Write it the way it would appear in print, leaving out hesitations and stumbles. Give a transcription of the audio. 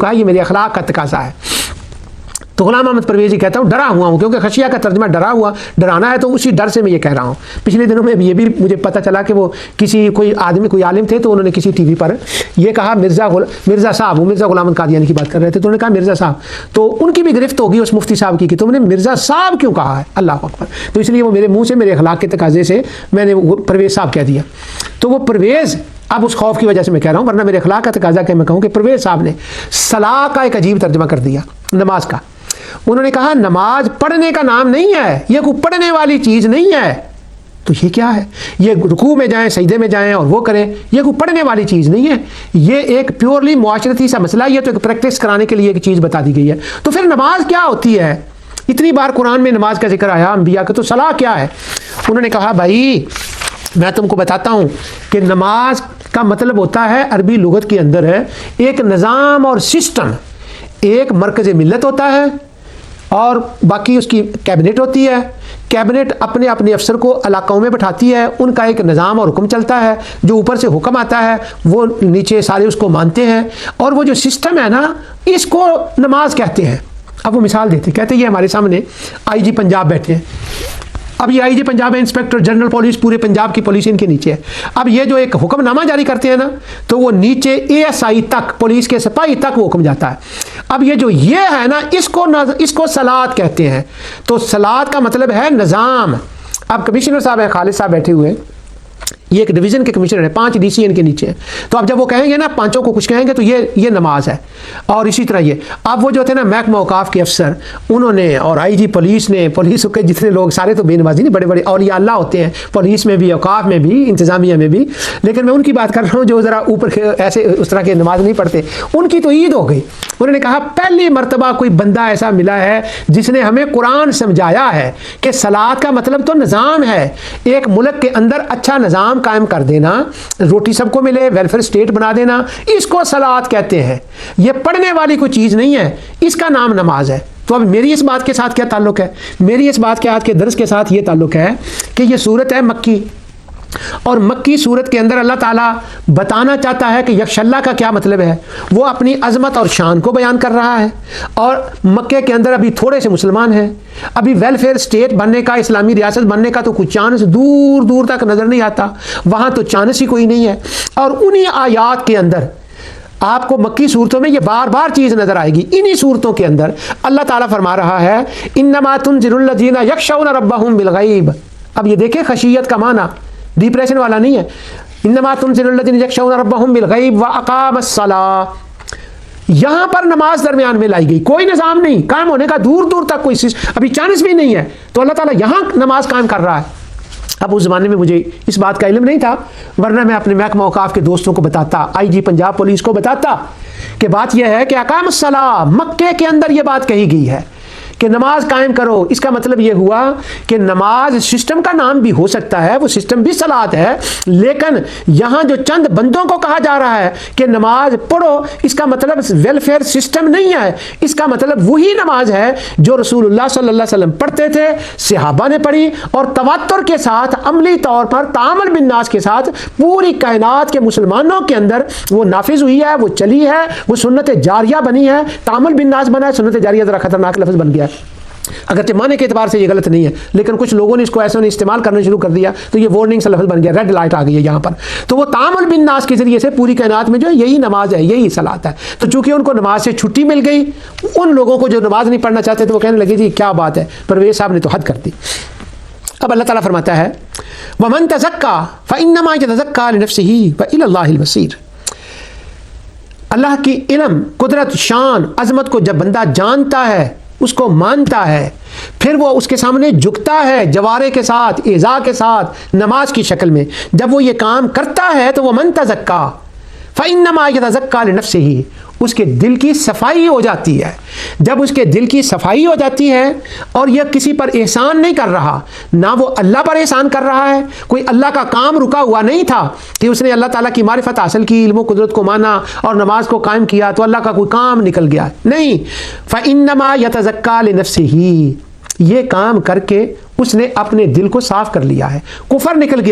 کہا یہ میرے اخلاق کا تقاضا ہے. تو غلام محمد پرویزی کہتا ہوں ڈرا ہوا ہوں، کیونکہ خشیہ کا ترجمہ ڈرا ہوا، ڈرانا ہے، تو اسی ڈر سے میں یہ کہہ رہا ہوں. پچھلے دنوں میں یہ بھی مجھے پتہ چلا کہ وہ کوئی آدمی کوئی عالم تھے، تو انہوں نے کسی ٹی وی پر یہ کہا مرزا صاحب، وہ مرزا غلام قادیانی کی بات کر رہے تھے، تو انہوں نے کہا مرزا صاحب، تو ان کی بھی گرفت ہوگی اس مفتی صاحب کی کہ تم نے مرزا صاحب کیوں کہا ہے. اللہ اکبر. تو اس لیے وہ میرے منہ سے میرے اخلاق کے تقاضے سے میں نے پرویز صاحب کہہ دیا. تو وہ پرویز اب اس خوف کی وجہ سے میں کہہ رہا ہوں، ورنہ میرے اخلاق کا تقاضا کہ میں کہوں کہ پرویز صاحب نے صلاح کا ایک عجیب ترجمہ کر دیا نماز کا. انہوں نے کہا نماز پڑھنے کا نام نہیں ہے، یہ کوئی پڑھنے والی چیز نہیں ہے. تو یہ کیا ہے؟ یہ رکوع میں جائیں، سجدے میں جائیں اور وہ کریں، یہ کوئی پڑھنے والی چیز نہیں ہے. یہ ایک پیورلی معاشرتی سا مسئلہ، یہ تو ایک پریکٹس کرانے کے لیے ایک چیز بتا دی گئی ہے. تو پھر نماز کیا ہوتی ہے؟ اتنی بار قرآن میں نماز کا ذکر آیا انبیاء کا، تو صلاح کیا ہے؟ انہوں نے کہا بھائی میں تم کو بتاتا ہوں کہ نماز کا مطلب ہوتا ہے عربی لغت کے اندر ہے ایک نظام اور سسٹم. ایک مرکز ملت ہوتا ہے اور باقی اس کی کیبنٹ ہوتی ہے. کیبنٹ اپنے اپنے افسر کو علاقوں میں بٹھاتی ہے، ان کا ایک نظام اور حکم چلتا ہے، جو اوپر سے حکم آتا ہے وہ نیچے سارے اس کو مانتے ہیں، اور وہ جو سسٹم ہے نا اس کو نماز کہتے ہیں. اب وہ مثال دیتے کہتے ہیں یہ ہمارے سامنے آئی جی پنجاب بیٹھے ہیں. اب یہ آئی جی پنجاب ہے، انسپیکٹر جنرل پولیس، پورے پنجاب کی پولیس ان کے نیچے ہے. اب یہ جو ایک حکم نامہ جاری کرتے ہیں نا تو وہ نیچے اے ایس آئی تک، پولیس کے سپاہی تک وہ حکم جاتا ہے. اب یہ جو یہ ہے نا اس کو صلاۃ کہتے ہیں. تو صلاۃ کا مطلب ہے نظام. اب کمشنر صاحب ہیں، خالد صاحب بیٹھے ہوئے، یہ ایک ڈویژن کے کمشنر ہیں، 5 ڈی سی ان کے نیچے ہیں. تو اب جب وہ کہیں گے نا 5 کو کچھ کہیں گے تو یہ نماز ہے. اور اسی طرح یہ اب وہ جو تھے نا محکمہ اوقاف کے افسر، انہوں نے اور آئی جی پولیس نے، پولیس کے جتنے لوگ سارے تو بے نمازی نہیں، بڑے بڑے اولیاء اللہ ہوتے ہیں پولیس میں بھی، اوقاف میں بھی، انتظامیہ میں بھی. لیکن میں ان کی بات کر رہا ہوں جو ذرا اوپر ایسے اس طرح کے نماز نہیں پڑھتے. ان کی تو عید ہو گئی. انہوں نے کہا پہلی مرتبہ کوئی بندہ ایسا ملا ہے جس نے ہمیں قرآن سمجھایا ہے کہ صلاۃ کا مطلب تو نظام ہے. ایک ملک کے اندر اچھا نظام قائم کر دینا، روٹی سب کو ملے، ویلفیئر اسٹیٹ بنا دینا، اس کو صلاۃ کہتے ہیں. یہ پڑھنے والی کوئی چیز نہیں ہے، اس کا نام نماز ہے. تو اب میری اس بات کے ساتھ کیا تعلق ہے؟ میری اس بات کے آج کے درس کے ساتھ یہ تعلق ہے کہ یہ صورت ہے مکی، اور مکی صورت کے اندر اللہ تعالیٰ بتانا چاہتا ہے کہ یکش اللہ کا کیا مطلب ہے. وہ اپنی عظمت اور شان کو بیان کر رہا ہے. اور مکے کے اندر ابھی تھوڑے سے مسلمان ہیں، ابھی ویلفیئر اسٹیٹ بننے کا، اسلامی ریاست بننے کا تو کوئی چانس دور دور تک نظر نہیں آتا. وہاں تو چانس ہی کوئی نہیں ہے. اور انہی آیات کے اندر آپ کو مکی صورتوں میں یہ بار بار چیز نظر آئے گی. انہی صورتوں کے اندر اللہ تعالیٰ فرما رہا ہے انما تنذر الذین یخشون ربہم بالغیب. اب یہ دیکھیں خشیت کا معنی ڈپریشن والا نہیں ہے. انما تنذر الذین یخشون ربہم بالغیب واقاموا الصلاۃ. یہاں پر نماز درمیان میں لائی گئی، کوئی نظام نہیں قائم ہونے کا، دور دور تک کوئی ابھی چانس بھی نہیں ہے. تو اللہ تعالیٰ یہاں نماز قائم کر رہا ہے. اب اس زمانے میں مجھے اس بات کا علم نہیں تھا، ورنہ میں اپنے محکمہ اوقاف کے دوستوں کو بتاتا، آئی جی پنجاب پولیس کو بتاتا کہ بات یہ ہے کہ اقام الصلاۃ مکے کے اندر یہ بات کہی گئی ہے کہ نماز قائم کرو. اس کا مطلب یہ ہوا کہ نماز سسٹم کا نام بھی ہو سکتا ہے، وہ سسٹم بھی صلاۃ ہے، لیکن یہاں جو چند بندوں کو کہا جا رہا ہے کہ نماز پڑھو، اس کا مطلب ویلفیئر سسٹم نہیں ہے. اس کا مطلب وہی نماز ہے جو رسول اللہ صلی اللہ علیہ وسلم پڑھتے تھے، صحابہ نے پڑھی، اور تواتر کے ساتھ عملی طور پر تعامل بالناس کے ساتھ پوری کائنات کے مسلمانوں کے اندر وہ نافذ ہوئی ہے، وہ چلی ہے، وہ سنت جاریہ بنی ہے. تعامل بالناس بنا ہے، سنت جاریہ ذرا خطرناک لفظ بن گیا. اگرچہ معنی کے اعتبار سے یہ غلط نہیں ہے، لیکن کچھ لوگوں نے اس کو ایسا نہیں استعمال کرنا شروع کر دیا تو یہ وارننگ سے لفظ بن گیا، ریڈ لائٹ آ گئی ہے یہاں پر. تو وہ تعامل بالناس کے ذریعے سے پوری کائنات میں جو ہے یہی نماز ہے، یہی صلاۃ ہے. تو چونکہ ان کو نماز سے چھٹی مل گئی، ان لوگوں کو جو نماز نہیں پڑھنا چاہتے تھے وہ کہنے لگے جی کیا بات ہے، پرویز صاحب نے تو حد کر دی. اب اللہ تعالیٰ فرماتا ہے وَمَن تَزَكَّىٰ فَإِنَّمَا يَتَزَكَّىٰ لِنَفْسِهِ وَإِلَى اللَّهِ الْمَصِيرُ. اللہ کی علم، قدرت، شان، عظمت کو جب بندہ جانتا ہے، اس کو مانتا ہے، پھر وہ اس کے سامنے جھکتا ہے جوارے کے ساتھ، اعضاء کے ساتھ، نماز کی شکل میں. جب وہ یہ کام کرتا ہے تو وہ من تزکا فإنما يتزکا لنفسه، اس کے دل کی صفائی ہو جاتی ہے. جب اس کے دل کی صفائی ہو جاتی ہے اور یہ کسی پر احسان نہیں کر رہا، نہ وہ اللہ پر احسان کر رہا ہے، کوئی اللہ کا کام رکا ہوا نہیں تھا کہ اس نے اللہ تعالیٰ کی معرفت حاصل کی، علم و قدرت کو مانا اور نماز کو قائم کیا تو اللہ کا کوئی کام نکل گیا نہیں. فإنما يتزکا لنفسه، یہ کام کر کے اس نے اپنے دل کو صاف کر لیا ہے، کفر نکل گیا